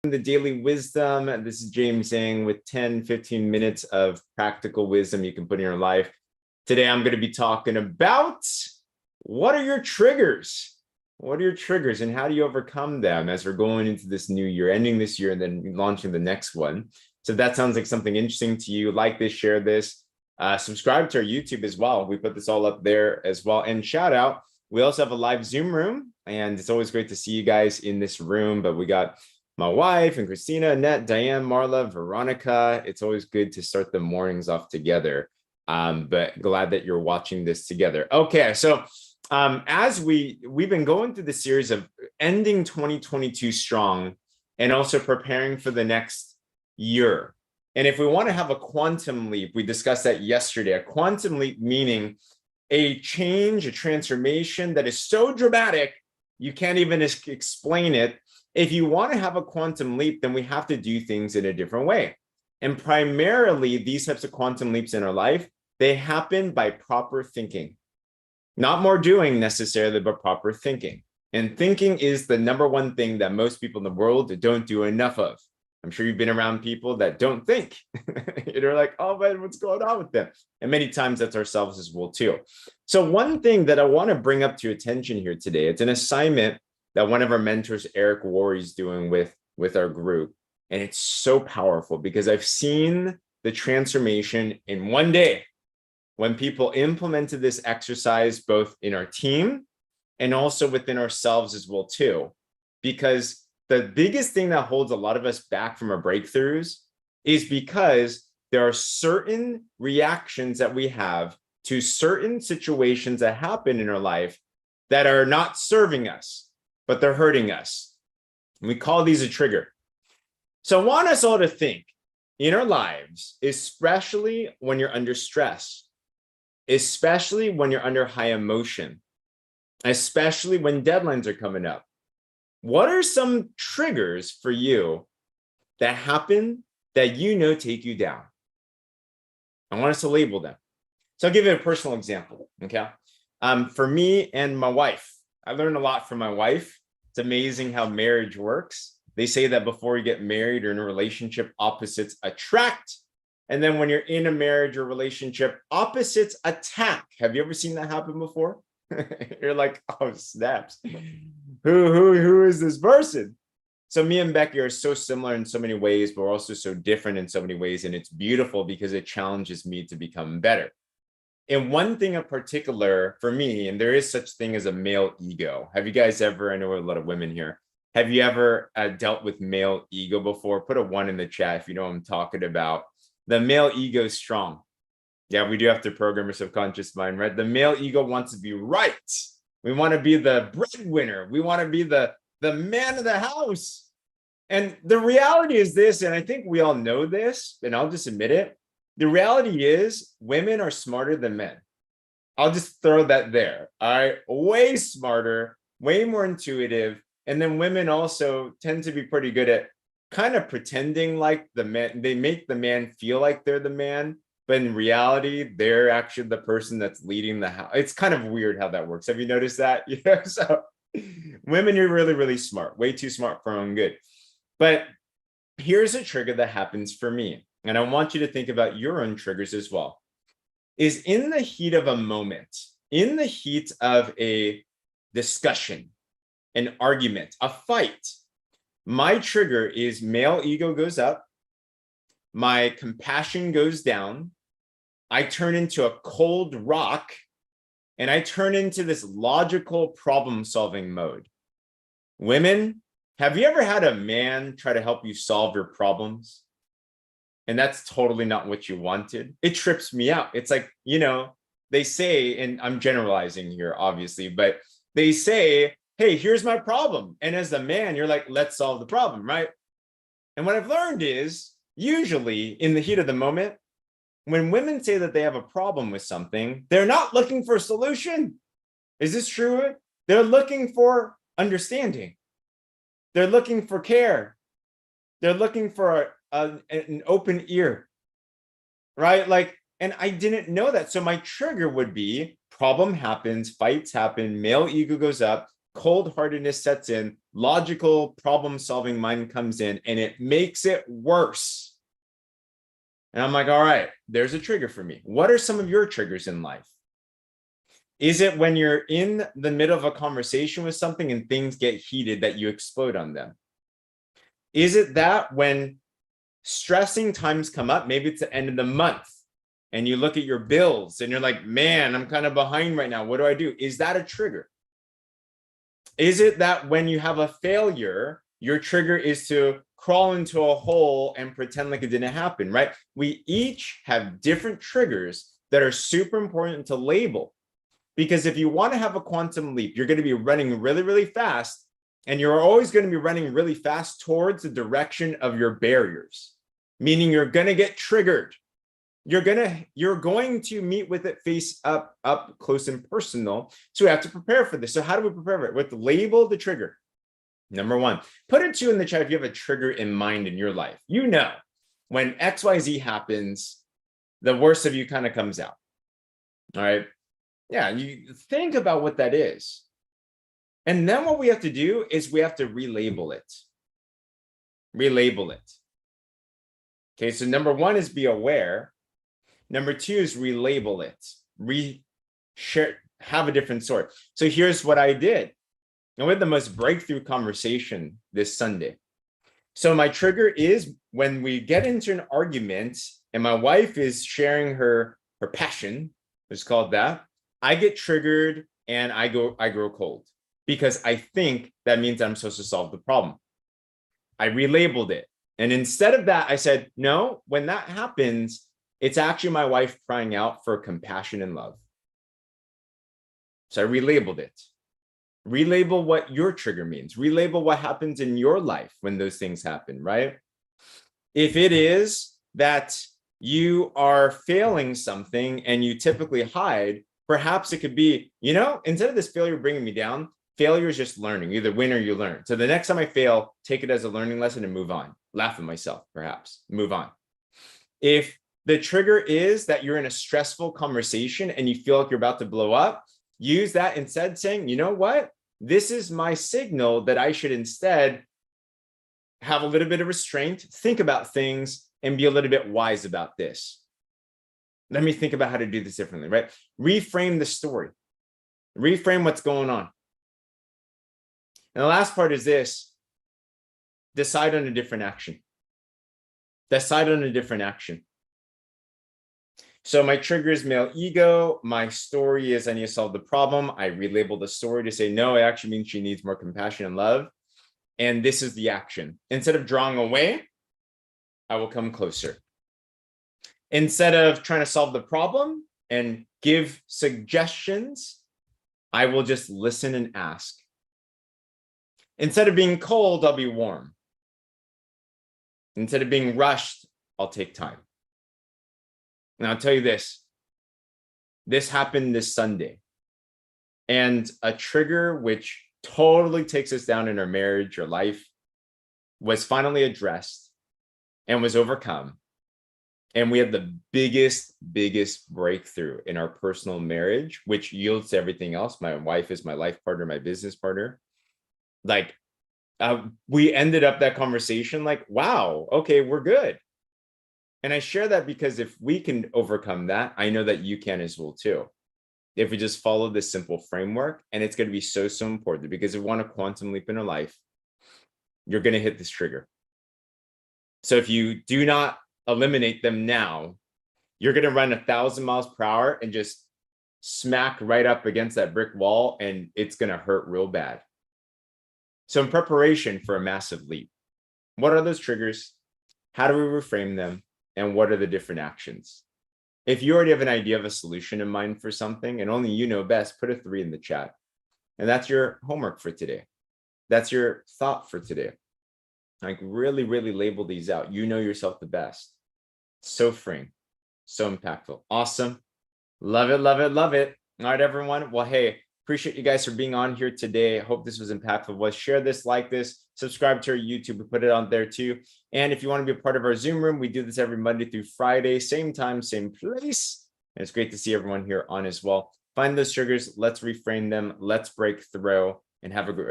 The Daily Wisdom. This is James Zheng with 10-15 minutes of practical wisdom you can put in your life. Today, I'm going to be talking about what are your triggers? What are your triggers and how do you overcome them as we're going into this new year, ending this year and then launching the next one? So if that sounds like something interesting to you, like this, share this, subscribe to our YouTube as well. We put this all up there as well. And shout out, we also have a live Zoom room, and it's always great to see you guys in this room, but we got my wife and Christina, Annette, Diane, Marla, Veronica. It's always good to start the mornings off together. But glad that you're watching this together. Okay, so as we've been going through the series of ending 2022 strong and also preparing for the next year. And if we want to have a quantum leap, we discussed that yesterday, a quantum leap meaning a change, a transformation that is so dramatic, you can't even explain it. If you want to have a quantum leap, then we have to do things in a different way. And primarily, these types of quantum leaps in our life, they happen by proper thinking. Not more doing necessarily, but proper thinking. And thinking is the number one thing that most people in the world don't do enough of. I'm sure you've been around people that don't think. You're like, oh, man, what's going on with them? And many times that's ourselves as well, too. So one thing that I want to bring up to your attention here today, it's an assignment that one of our mentors, Eric Worre, is doing with our group. And it's so powerful because I've seen the transformation in one day when people implemented this exercise, both in our team and also within ourselves as well, too. Because the biggest thing that holds a lot of us back from our breakthroughs is because there are certain reactions that we have to certain situations that happen in our life that are not serving us, but they're hurting us. And we call these a trigger. So I want us all to think in our lives, especially when you're under stress, especially when you're under high emotion, especially when deadlines are coming up. What are some triggers for you that happen that you know take you down? I want us to label them. So I'll give you a personal example, okay? For me and my wife, I learned a lot from my wife. It's amazing how marriage works. They say that before you get married or in a relationship, opposites attract. And then when you're in a marriage or relationship, opposites attack. Have you ever seen that happen before? You're like, oh, snaps. Who is this person? So me and Becky are so similar in so many ways, but we're also so different in so many ways. And it's beautiful because it challenges me to become better. And one thing in particular for me, and there is such thing as a male ego. Have you guys ever, I know a lot of women here, have you ever dealt with male ego before? Put a 1 in the chat if you know what I'm talking about. The male ego is strong. Yeah, we do have to program our subconscious mind, right? The male ego wants to be right. We want to be the breadwinner. We want to be the man of the house. And the reality is this, and I think we all know this, and I'll just admit it. The reality is women are smarter than men. I'll just throw that there. All right, way smarter, way more intuitive. And then women also tend to be pretty good at kind of pretending like the man. They make the man feel like they're the man. But in reality, they're actually the person that's leading the house. It's kind of weird how that works. Have you noticed that? Yeah. So women, you're really, really smart, way too smart for our own good. But here's a trigger that happens for me. And I want you to think about your own triggers as well. Is in the heat of a moment, in the heat of a discussion, an argument, a fight, my trigger is male ego goes up, my compassion goes down, I turn into a cold rock, and I turn into this logical problem-solving mode. Women, have you ever had a man try to help you solve your problems? And that's totally not what you wanted. It trips me out. It's like, you know, they say, and I'm generalizing here, obviously, but they say, hey, here's my problem. And as a man, you're like, let's solve the problem, right? And what I've learned is, usually in the heat of the moment, when women say that they have a problem with something, they're not looking for a solution. Is this true? They're looking for understanding. They're looking for care. They're looking for an open ear, right? Like, and I didn't know that. So my trigger would be problem happens, fights happen, male ego goes up. cold-heartedness sets in, logical problem-solving mind comes in, and it makes it worse. And I'm like, all right, there's a trigger for me. What are some of your triggers in life? Is it when you're in the middle of a conversation with something and things get heated that you explode on them? Is it that when stressing times come up, maybe it's the end of the month and you look at your bills and you're like, man, I'm kind of behind right now. What do I do? Is that a trigger? Is it that when you have a failure, your trigger is to crawl into a hole and pretend like it didn't happen, right? We each have different triggers that are super important to label. Because if you want to have a quantum leap, you're going to be running really, really fast. And you're always going to be running really fast towards the direction of your barriers, meaning you're going to get triggered. You're going to meet with it face up close and personal. So we have to prepare for this. So how do we prepare for it? With label the trigger. Number one, put a 2 in the chat if you have a trigger in mind in your life. You know, when XYZ happens, the worst of you kind of comes out. All right. Yeah, you think about what that is. And then what we have to do is we have to relabel it. Relabel it. Okay, so number one is be aware. Number 2 is relabel it. Have a different sort. So here's what I did. And we had the most breakthrough conversation this Sunday. So my trigger is when we get into an argument and my wife is sharing her passion, it's called that. I get triggered and I grow cold because I think that means I'm supposed to solve the problem. I relabeled it. And instead of that, I said, no, when that happens, it's actually my wife crying out for compassion and love. So I relabeled it. Relabel what your trigger means. Relabel what happens in your life when those things happen, right? If it is that you are failing something and you typically hide, perhaps it could be, instead of this failure bringing me down, failure is just learning. You either win or you learn. So the next time I fail, take it as a learning lesson and move on. Laugh at myself, perhaps. Move on. If the trigger is that you're in a stressful conversation and you feel like you're about to blow up, use that instead saying, you know what? This is my signal that I should instead have a little bit of restraint, think about things, and be a little bit wise about this. Let me think about how to do this differently, right? Reframe the story. Reframe what's going on. And the last part is this. Decide on a different action. Decide on a different action. So my trigger is male ego. My story is I need to solve the problem. I relabel the story to say, no, it actually means she needs more compassion and love. And this is the action. Instead of drawing away, I will come closer. Instead of trying to solve the problem and give suggestions, I will just listen and ask. Instead of being cold, I'll be warm. Instead of being rushed, I'll take time. And I'll tell you this happened this Sunday. And a trigger which totally takes us down in our marriage or life was finally addressed and was overcome. And we had the biggest breakthrough in our personal marriage, which yields to everything else. My wife is my life partner, my business partner. We ended up that conversation like, wow, okay, we're good. And I share that because if we can overcome that, I know that you can as well too. If we just follow this simple framework, and it's going to be so important because if we want a quantum leap in our life, you're going to hit this trigger. So if you do not eliminate them now, you're going to run 1,000 miles per hour and just smack right up against that brick wall, and it's going to hurt real bad. So in preparation for a massive leap, what are those triggers? How do we reframe them? And what are the different actions? If you already have an idea of a solution in mind for something, and only you know best, put a 3 in the chat. And that's your homework for today. That's your thought for today. Like really label these out. You know yourself the best. So freeing, so impactful. Awesome. Love it. All right, everyone. Well, hey, appreciate you guys for being on here today. I hope this was impactful. Share this, like this, subscribe to our YouTube. We put it on there too. And if you want to be a part of our Zoom room, we do this every Monday through Friday, same time, same place. And it's great to see everyone here on as well. Find those triggers. Let's reframe them. Let's break through. and have a great